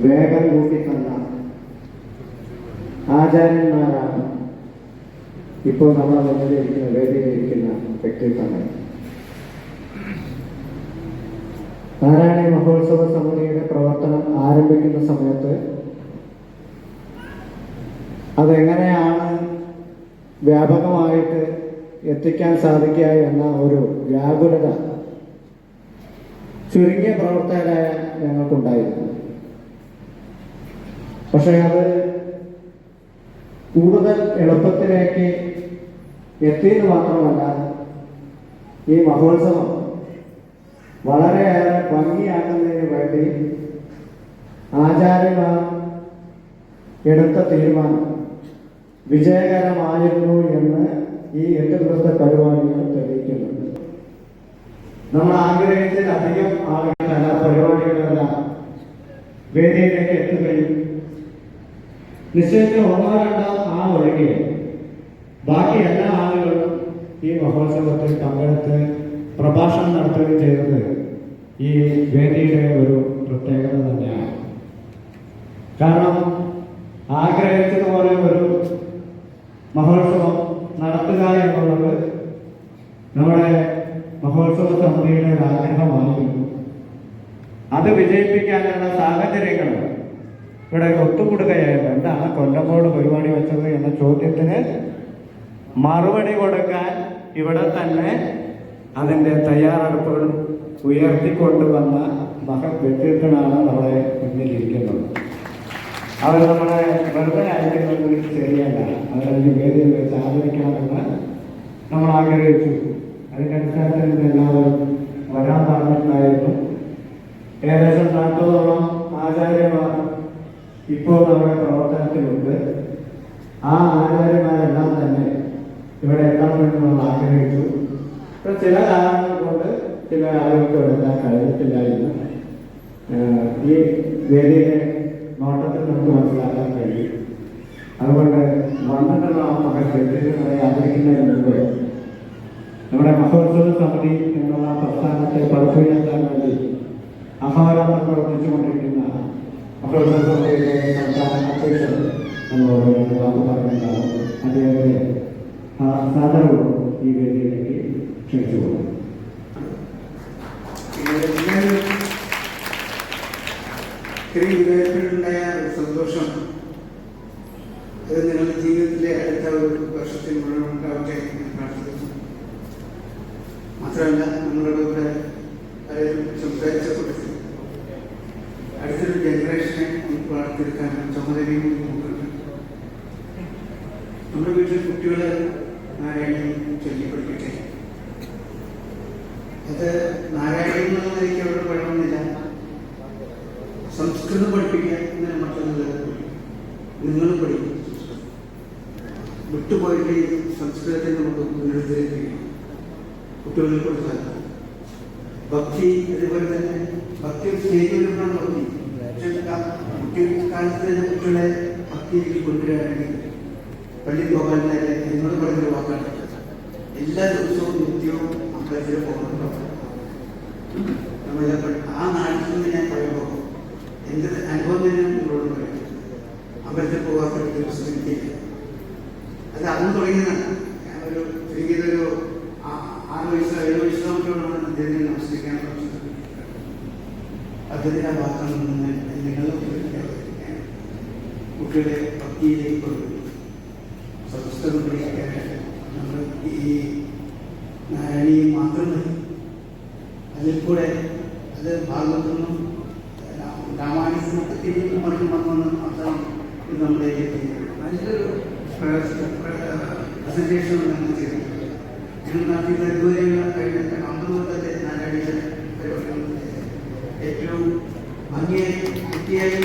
വേഗം കൂട്ടിത്തന്ന ആചാര്യന്മാരാണ് ഇപ്പോൾ നമ്മുടെ മുന്നിലിരിക്കുന്ന വേദിയിലിരിക്കുന്ന വ്യക്തിത്വങ്ങൾ. നാരായണീയ മഹോത്സവ സമിതിയുടെ പ്രവർത്തനം ആരംഭിക്കുന്ന സമയത്ത് അതെങ്ങനെയാണ് വ്യാപകമായിട്ട് എത്തിക്കാൻ സാധിക്കുക എന്ന ഒരു വ്യാകുലത ചുരുങ്ങിയ പ്രവർത്തകരായ ഞങ്ങൾക്കുണ്ടായിരുന്നു. പക്ഷേ അത് കൂടുതൽ എളുപ്പത്തിലേക്ക് എത്തിയെന്ന് മാത്രമല്ല, ഈ മഹോത്സവം വളരെയേറെ ഭംഗിയാക്കുന്നതിന് വേണ്ടി ആചാര്യന്മാർ എടുത്ത തീരുമാനം വിജയകരമായിരുന്നു എന്ന് ഈ 8 ദിവസത്തെ പരിപാടികൾ തെളിയിക്കുന്നുണ്ട്. നമ്മൾ ആഗ്രഹിച്ചതിലധികം ആളുകളല്ല പരിപാടികളെല്ലാം വേദിയിലേക്ക് എത്തുകയും നിശ്ചയിച്ച 1-2 ഒഴികെ ബാക്കി എല്ലാ ആളുകളും ഈ മഹോത്സവത്തിൽ പങ്കെടുത്ത് പ്രഭാഷണം നടത്തുകയും ചെയ്തത് ഈ വേദിയുടെ ഒരു പ്രത്യേകത തന്നെയാണ്. കാരണം ആഗ്രഹിച്ചതുപോലെ ഒരു മഹോത്സവം നടത്തുക എന്നുള്ളത് നമ്മുടെ മഹോത്സവ സമിതിയുടെ ആഗ്രഹമായിരുന്നു. അത് വിജയിപ്പിക്കാനുള്ള സാഹചര്യങ്ങൾ ഇവിടെ ഒത്തുകൂടുകയായിരുന്നു. എന്താണ് കൊല്ലങ്കോട് പരിപാടി വെച്ചത് എന്ന ചോദ്യത്തിന് മറുപടി കൊടുക്കാൻ ഇവിടെ തന്നെ അതിൻ്റെ തയ്യാറെടുപ്പുകൾ ഉയർത്തിക്കൊണ്ടുവന്ന മഹത് വ്യക്തിത്വങ്ങളാണ് നമ്മളെ മുന്നിലിരിക്കുന്നത്. അവർ നമ്മളെ വെറുതെ അയക്കുന്നത് ശരിയല്ല. അവരതിന് വേദിയിൽ വെച്ച് ആദരിക്കണമെന്ന് നമ്മൾ ആഗ്രഹിച്ചു. അതിനനുസരിച്ച് എല്ലാവരും വരാൻ പറഞ്ഞിട്ടുണ്ടായിരുന്നു. ഏകദേശം 40ഓളം ആചാര്യന്മാർ ഇപ്പോൾ നമ്മുടെ പ്രവർത്തനത്തിലുണ്ട്. ആ ആചാര്യന്മാരെല്ലാം തന്നെ ഇവിടെ എത്തണമെന്ന് നമ്മൾ ആഗ്രഹിച്ചു. ചില കാരണങ്ങൾ കൊണ്ട് ചില ആളുകൾക്ക് ഇവിടെ എത്താൻ കഴിഞ്ഞിട്ടില്ലായിരുന്നു. ഈ വേദിയിലെ നോട്ടത്തിൽ നമുക്ക് മനസ്സിലാക്കാൻ കഴിയും. അതുകൊണ്ട് വന്നിട്ടുള്ള വ്യക്തികളെ ആദരിക്കുന്നതിന് മുമ്പ് നമ്മുടെ മഹോത്സവ സമിതി എന്നുള്ള പ്രസ്ഥാനത്തെ പടുത്തുയർത്താൻ വേണ്ടി അഹോരാത്രം പ്രവർത്തിച്ചുകൊണ്ടിരിക്കുന്ന മഹോത്സവ സമിതിയുടെ സംസ്ഥാന അധ്യക്ഷൻ നമ്മളോട് വാക്ക് പറഞ്ഞിട്ടുണ്ടാവും. അദ്ദേഹത്തെ സാധാരണ ഈ വേദിയിലേക്ക് ക്ഷണിച്ചു പോകും. വിധേയത്തിലുണ്ടായ സന്തോഷം അത് നിങ്ങളുടെ ജീവിതത്തിലെ അടുത്ത ഒരു വർഷത്തിൽ മുഴുവൻ ഉണ്ടാവട്ടെ എന്ന് പ്രാർത്ഥിക്കുന്നു. മാത്രമല്ല, നമ്മളോട് ഇവിടെ പലരും സംസാരിച്ച കൂട്ടത്തിൽ അടുത്തൊരു ജനറേഷനെ നമുക്ക് വളർത്തിയെടുക്കാൻ ചുമതലയും നമുക്കുണ്ട്. നമ്മുടെ വീട്ടിൽ കുട്ടികളെ നാരായണീയം ചൊല്ലിപ്പഠിക്കട്ടെ. അത് നാരായണീയം എന്നുള്ള എനിക്ക് അവിടെ വേണമെന്നില്ല. സംസ്കൃതം പഠിപ്പിക്കുക എന്നതിന് മറ്റൊന്നുമില്ല. നിങ്ങളും പഠിക്കും. വിട്ടുപോയിട്ട് സംസ്കൃതത്തെ നമുക്ക് പുനരുദ്ധരിപ്പിക്കണം. കുട്ടികളിൽ കൊടുത്താൽ ഭക്തി, അതുപോലെ തന്നെ ഭക്തി സ്നേഹിക്കുന്നതാണ് ഭക്തി. കുട്ടികാലത്ത് തന്നെ കുട്ടികളെ ഭക്തിയിലേക്ക് കൊണ്ടുവരികയാണെങ്കിൽ പള്ളി പോകാനായ എന്നോട് പറഞ്ഞൊരു വാക്കാണ്, എല്ലാ ദിവസവും നിത്യവും അമ്പലത്തിൽ പോകുന്നുണ്ടോ. ആ നാട്ടിൽ നിന്ന് ഞാൻ പറയുമ്പോൾ എൻ്റെ അനുഭവം തന്നെ നിങ്ങളോട് പറയും. അമ്പലത്തിൽ പോകാത്ത ദിവസം എനിക്കില്ല. അത് അന്ന് തുടങ്ങിയതാണ്. ഞാനൊരു ചുരുങ്ങിയതൊരു 6 വയസ്സോ 7 വയസ്സോട്ടാണ് അദ്ദേഹത്തെ നമസ്കരിക്കാൻ പഠിച്ചത്. അദ്ദേഹത്തിൻ്റെ വാക്കാണ് നിങ്ങളെ കുട്ടികളെ ഭക്തിയിലേക്ക് കൊണ്ടുവരും. സംസ്കൃതം പഠിക്കാൻ നമ്മൾ ഈ നാരായണീയം മാത്രം മതി. അതിൽ കൂടെ അത് ഭാഗത്തുനിന്നും രാമായണത്തിനൊക്കെ തിരിഞ്ഞ് മറിഞ്ഞ് വന്നെന്ന് മാത്രം നമ്മുടെ നല്ലൊരു പ്രസന്റേഷൻ നമ്മൾ ചെയ്തിട്ടുണ്ട്. ഞങ്ങൾ നടത്തിയ ഇതുവരെയുള്ള കഴിഞ്ഞ 50 കൊല്ലത്തെ നാരായണീയ പരിപാടികൾ ഏറ്റവും ഭംഗിയായി വൃത്തിയായി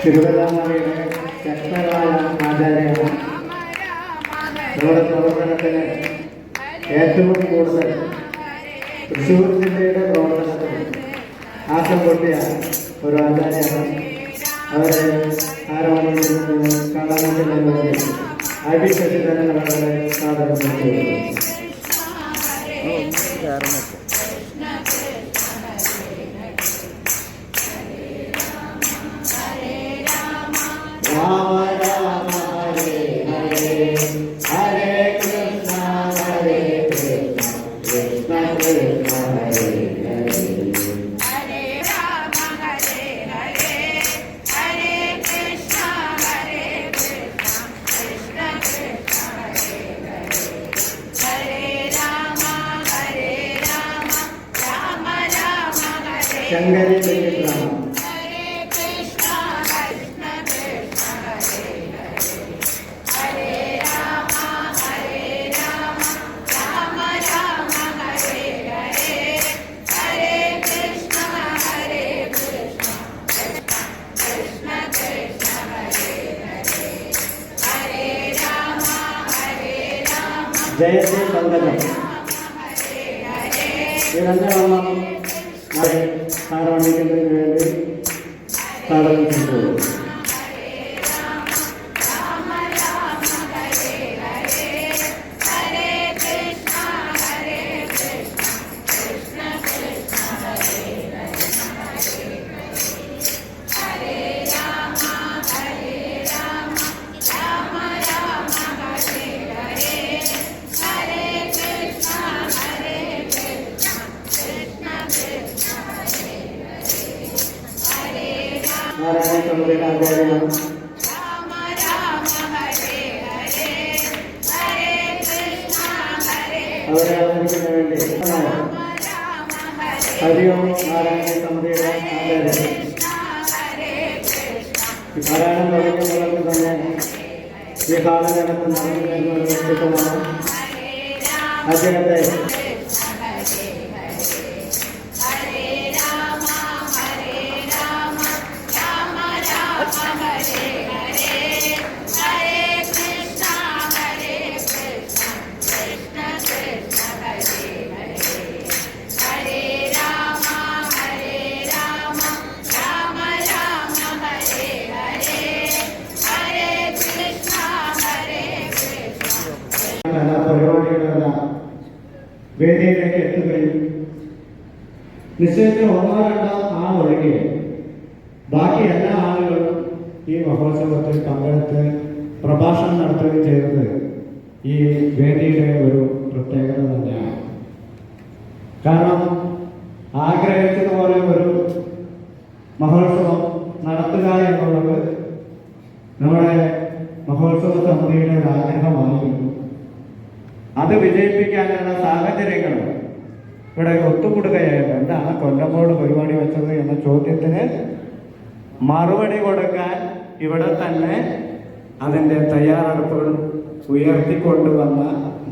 തിരുവല്ലാമലയുടെ ശക്തരായ ആചാര്യമാണ്. നമ്മുടെ പ്രവർത്തനത്തിന് ഏറ്റവും കൂടുതൽ തൃശ്ശൂർ ജില്ലയുടെ പ്രവർത്തനത്തിന് ആക്കം പൊട്ടിയ ഒരു ആചാര്യമാണ്. അവരെ ആരോഗ്യത്തിൽ കാണാൻ ഐ.ബി. ശശിധരൻ അവരുടെ സാദരം ചെയ്യുന്നു. രാമ രാമ ഹരേ ഹരേ ഹരേ കൃഷ്ണ ഹരേ കൃഷ്ണ കൃഷ്ണ കൃഷ്ണ ഹരേ ഹരേ. ഹരേ രാമ ഹരേ ഹരേ ഹരേ കൃഷ്ണ ഹരേ കൃഷ്ണ കൃഷ്ണ കൃഷ്ണ ഹരേ ഹരേ. ഹരേ രാമ ഹരേ രാമ രാമ രാമ ഹരേ ശങ്കരി വെങ്കിട്ടരാമൻ. ഹരേ കൃഷ്ണ കൃഷ്ണ കൃഷ്ണ ഹരേ ഹരേ. ഹരേ രാമ ഹരേ രാമ രാമ രാമ ഹരേ ഹരേ. ഹരേ കൃഷ്ണ ഹരേ കൃഷ്ണ കൃഷ്ണ കൃഷ്ണ ഹരേ ഹരേ. ഹരേ രാമ ഹരേ രാമ ജയശ്രീ പങ്കജം. ഹരേ ഹരേ. നിരഞ്ജനമ്മ ആരോണിക്കുന്നതിന് വേണ്ടി സാധനം ചെയ്തു. രാമ രാമ ഹരേ ഹരേ. ഹരേ കൃഷ്ണ ഹരേ കൃഷ്ണ കൃഷ്ണ കൃഷ്ണ ഹരേ ഹരേ. ഹരേ രാമ ഹരേ രാമ രാമ രാമ ഹരേ ഹരേ. ഹരേ കൃഷ്ണ ഹരേ കൃഷ്ണ കൃഷ്ണ കൃഷ്ണ ഹരേ ഹരേ. ഹരേ രാമ നാരായണ സമുദ്രയുടെ ആചാര്യനാണ്. രാമ രാമ ഹരേ ഹരേ. ഹരേ കൃഷ്ണ ഹരേ അവരെ ആദരിക്കുന്നതിന് വേണ്ടി രാമ രാമ ഹരേ ഹരിയോം നാരായണ സമുദ്രയുടെ ആചാര്യൻ. കൃഷ്ണ ഹരേ കൃഷ്ണ നാരായണൻ തുടങ്ങിയവർക്ക് തന്നെ ഈ കാലഘട്ടത്ത് നടന്നു വരുന്ന ഒരു വ്യക്തിത്വമാണ്. ഹരേ രാമ അദ്ദേഹത്തെ കൃഷ്ണ ഹരേ ഹരേ. ഹരേ രാമ ഹരേ രാമ രാമ രാമ ഹരേ ഹരേ. ഹരേ കൃഷ്ണ ഹരേ കൃഷ്ണ കൃഷ്ണ കൃഷ്ണ ഹരേ ഹരേ. ഹരേ രാമ ഹരേ രാമ രാമ രാമ ഹരേ ഹരേ. ഹരേ കൃഷ്ണ ഹരേ കൃഷ്ണ കലാപരിപാടികളെല്ലാം വേദിയിലേക്ക് എത്തുകയും നിശ്ചയത്തിൽ ഒന്നോ രണ്ടോ ഒഴികെ ബാക്കി എല്ലാ ആളുകളും ഈ മഹോത്സവത്തിൽ പങ്കെടുത്ത് പ്രഭാഷണം നടത്തുകയും ചെയ്തത് ഈ വേദിയുടെ ഒരു പ്രത്യേകത തന്നെയാണ്. കാരണം ആഗ്രഹിച്ചതുപോലെ ഒരു മഹോത്സവം നടത്തുക എന്നുള്ളത് നമ്മുടെ മഹോത്സവ സമിതിയുടെ ഒരു ആഗ്രഹമായിരുന്നു. അത് വിജയിപ്പിക്കാനുള്ള സാഹചര്യങ്ങൾ ഇവിടെ ഒത്തുകൂടുകയായിരുന്നു. എന്താണ് കൊല്ലമ്പോട് പരിപാടി വെച്ചത് എന്ന ചോദ്യത്തിന് മറുപടി കൊടുക്കാൻ ഇവിടെ തന്നെ അതിൻ്റെ തയ്യാറെടുപ്പുകൾ ഉയർത്തിക്കൊണ്ടുവന്ന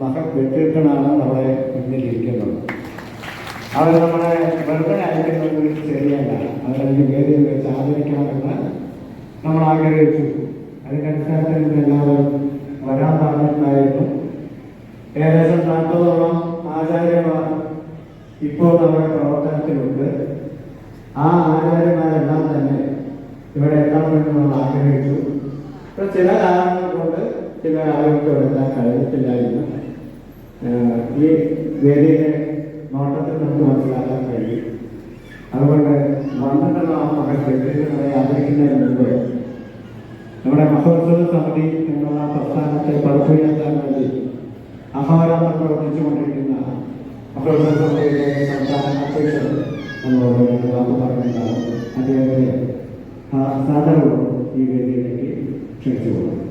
മഹത് വ്യക്തിത്വങ്ങളാണ് നമ്മുടെ മുന്നിലിരിക്കുന്നത്. അവർ നമ്മളെ വെറുതെ അയക്കുന്നത് ശരിയല്ല. അവരെ വേദിയിൽ വെച്ച് ആദരിക്കണമെന്ന് നമ്മൾ ആഗ്രഹിച്ചു. അതിനനുസരിച്ച് എല്ലാവരും വരാൻ പറഞ്ഞിട്ടുണ്ടായിരുന്നു. ഏകദേശം 40ഓളം ആചാര്യന്മാർ ഇപ്പോൾ നമ്മുടെ പ്രവർത്തനത്തിലുണ്ട്. ആ ആചാര്യന്മാരെല്ലാം തന്നെ ഇവിടെ എത്തണമെന്ന് നമ്മൾ ആഗ്രഹിച്ചു. ഇപ്പോൾ ചില കാരണങ്ങൾ കൊണ്ട് ചില ആളുകൾക്ക് ഇവിടെ എത്താൻ കഴിഞ്ഞിട്ടില്ലായിരുന്നു. ഈ വേദിയുടെ നോട്ടത്തിൽ നമുക്ക് മനസ്സിലാക്കാൻ കഴിയും. അതുകൊണ്ട് വന്നിട്ടുള്ള ആ മഹത്വങ്ങളെ ആദരിക്കുന്നതിന് മുമ്പ് നമ്മുടെ മഹോത്സവ സമിതി എന്നുള്ള പ്രസ്ഥാനത്തെ പടുത്തുയർത്താൻ വേണ്ടി അഹോരാത്രം പ്രവർത്തിച്ചുകൊണ്ടിരിക്കുന്ന മഹോത്സവ സമിതിയുടെ സംസ്ഥാന അധ്യക്ഷൻ നമ്മളോട് വാക്ക് പറഞ്ഞിട്ടുണ്ടാവും. അദ്ദേഹത്തെ സാധാരണ ഈ വേദിയിലേക്ക് ക്ഷണിച്ചു പോകുന്നു.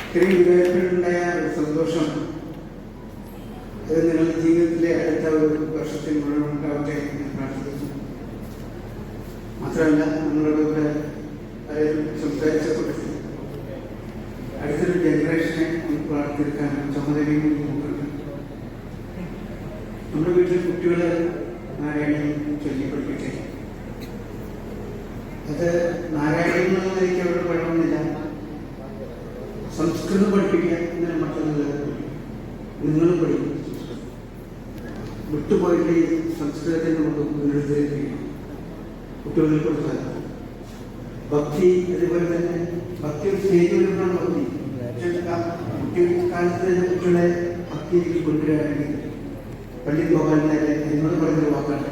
ഇത്രയും വിധേയത്തിലുണ്ടായ സന്തോഷം അത് നിങ്ങളുടെ ജീവിതത്തിലെ അടുത്ത ഒരു വർഷത്തിൽ മുഴുവൻ ഉണ്ടാവട്ടെ എന്ന് പ്രാർത്ഥിക്കുന്നു. മാത്രമല്ല നമ്മളോട് കൂടെ സംസാരിച്ചപ്പോൾ അടുത്തൊരു ജനറേഷനെ നമുക്ക് വളർത്തിയെടുക്കാൻ ചുമതലയും നമുക്കുണ്ട്. നമ്മുടെ വീട്ടിലെ കുട്ടികളെ നാരായണീയം ചൊല്ലി പഠിപ്പിക്കട്ടെ. അത് നാരായണീയം എന്നുള്ള എനിക്ക് അവിടെ വേണമെന്നില്ല. സംസ്കൃതം പഠിപ്പിക്കുക എന്നതിന് മറ്റുള്ളത് നിങ്ങളും പഠിക്കും. വിട്ടുപോയിട്ട് സംസ്കൃതത്തെ നമുക്ക് പുനരുദ്ധരിപ്പിക്കണം. കുട്ടികളിൽ കൊടുത്താൽ ഭക്തി അതുപോലെ തന്നെ ഭക്തി ഒരു സ്റ്റേജ് വരുമ്പോഴാണ് ഭക്തി. കുട്ടിക്കാലത്ത് തന്നെ കുട്ടികളെ ഭക്തിയിലേക്ക് കൊണ്ടുവരികയാണെങ്കിൽ പള്ളിയിൽ പോകാനല്ലേ എന്നോട് പറഞ്ഞൊരു വാക്കാണ്.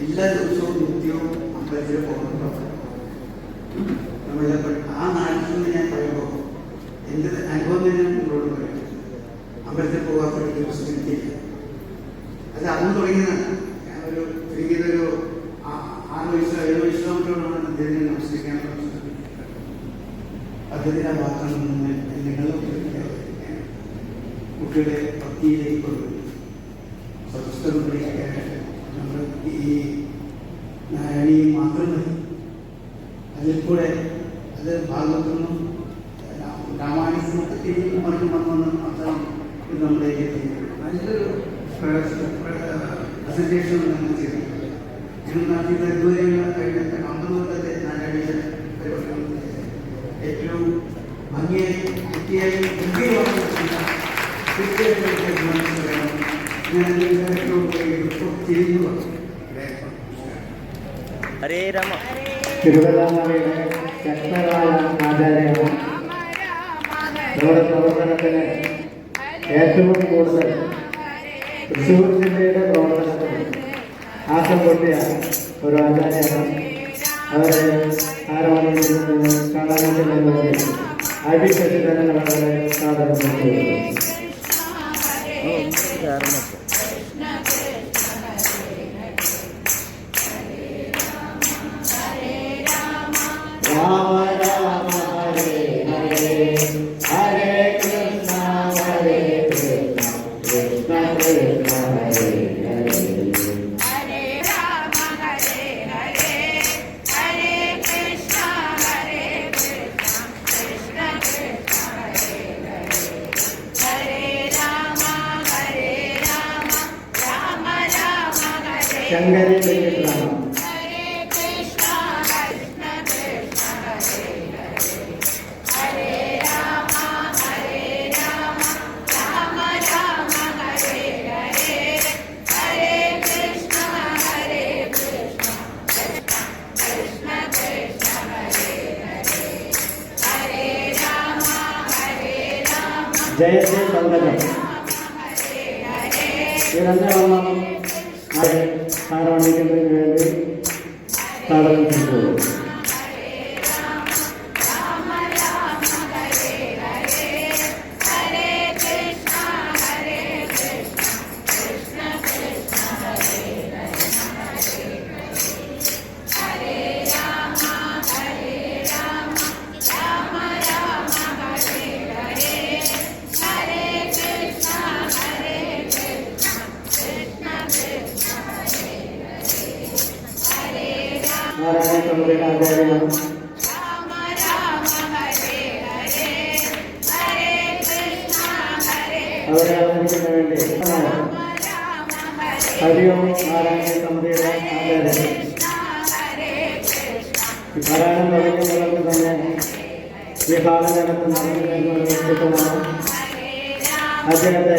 എല്ലാ ദിവസവും നിത്യവും അമ്പലത്തിൽ പോകുന്നുണ്ടോ നമ്മളുടെ ആ നാട്ടിൽ നിന്ന് ഞാൻ പറയുമ്പോൾ എൻ്റെ അനുഭവം തന്നെ നിങ്ങളോട് പറയും. അമ്പലത്തിൽ പോകാത്ത ഒരു ദിവസം എനിക്കില്ല. അത് അന്ന് തുടങ്ങിയതാണ്. ഞാനൊരു ചുരുങ്ങിയതൊരു 6 വയസ്സോ 7 വയസ്സാകുമ്പോഴാണ് അദ്ദേഹത്തിന് നമസ്കരിക്കാൻ അദ്ദേഹത്തിൻ്റെ ആ ഭാഗത്താണ് നിങ്ങളും കുട്ടികളെ ഭക്തിയിലേക്ക് കൊണ്ടുവരും. സ്വസ്ഥത പഠിക്കാനായിട്ട് നമ്മൾ ഈ നാരായണീയം മാത്രം മതി. അതിൽ കൂടെ അത് ഭാഗത്തുനിന്നും രാമായണത്തിനൊക്കെ തിരിഞ്ഞ് മറിഞ്ഞ് വന്നെന്ന് മാത്രം ഇത് നമ്മുടെ നല്ലൊരു പ്രസന്റേഷൻ നമ്മൾ ചെയ്തിട്ടുണ്ട്. ഞങ്ങൾ നാട്ടിൽ ഇതുവരെയുള്ള കഴിഞ്ഞ 50 കൊല്ലത്തെ നാരായണീയ പരിപാടികൾ ഏറ്റവും ഭംഗിയായി വൃത്തിയായി ഹരേ രാമ. തിരുവല്ലാമലയുടെ ശക്തരായ ആചാര്യമാണ്. നമ്മുടെ പ്രവർത്തനത്തിന് ഏറ്റവും കൂടുതൽ തൃശ്ശൂർ ജില്ലയുടെ പ്രവർത്തനത്തിന് ആക്കം കൊണ്ടിയ ഒരു ആചാര്യമാണ്. അവരെ ആരോഗ്യം കാണാൻ അടിക്കട്ടിതന്നെ വളരെ സാധനം രാമ രാമ ഹരേ ഹരേ ഹരേ കൃഷ്ണ ഹരേ കൃഷ്ണ കൃഷ്ണ കൃഷ്ണ ഹരേ ഹരേ. ഹരേ രാമ ഹരേ ഹരേ ഹരേ കൃഷ്ണ ഹരേ കൃഷ്ണ കൃഷ്ണ കൃഷ്ണ ഹരേ ഹരേ. ഹരേ രാമ ഹരേ രാമ രാമ രാമ ഹരേ ശങ്കരന്റെ ചിത്രം ഹരേ കൃഷ്ണ കൃഷ്ണ കൃഷ്ണ ഹരേ ഹരേ. ഹരേ രാമ ഹരേ രാമ രാമ രാമ ഹരേ ഹരേ. ഹരേ കൃഷ്ണ ഹരേ കൃഷ്ണ കൃഷ്ണ കൃഷ്ണ ഹരേ ഹരേ. ഹരേ രാമ ഹരേ രാമ ജയശ്രീ പന്തകം ഹരേ ഹരേ. നിരന്തരമാണ് ആരോണിക്കുന്നതിന് വേണ്ടി സാധനം ചെയ്തു. രാമ രാമ ഹരേ ഹരേ. ഹരേ കൃഷ്ണ ഹരേ കൃഷ്ണ കൃഷ്ണ കൃഷ്ണ ഹരേ ഹരേ. ഹരേ രാമ ഹരേ രാമ രാമ രാമ ഹരേ ഹരേ. ഹരേ കൃഷ്ണ ഹരേ കൃഷ്ണ കൃഷ്ണ കൃഷ്ണ ഹരേ ഹരേ. ഹരേ രാമ നാരായണ സമുദയുടെ ആചാര്യമാണ്. രാമ രാമ ഹരേ ഹരേ. ഹരേ കൃഷ്ണ ഹരേ അവരെ ആദരിക്കുന്നതിന് വേണ്ടി രാമ ഹരേ ഹരിയോം നാരായണ സമുദയുടെ ആചാര്യൻ കൃഷ്ണ ഹരേ കൃഷ്ണ നാരായണൻ തുടങ്ങിയവർക്ക് തന്നെ ഈ കാലഘട്ടത്തിൽ നടന്നു വരുന്ന ഒരു വ്യക്തിത്വമാണ്. ഹരേ രാമ അദ്ദേഹത്തെ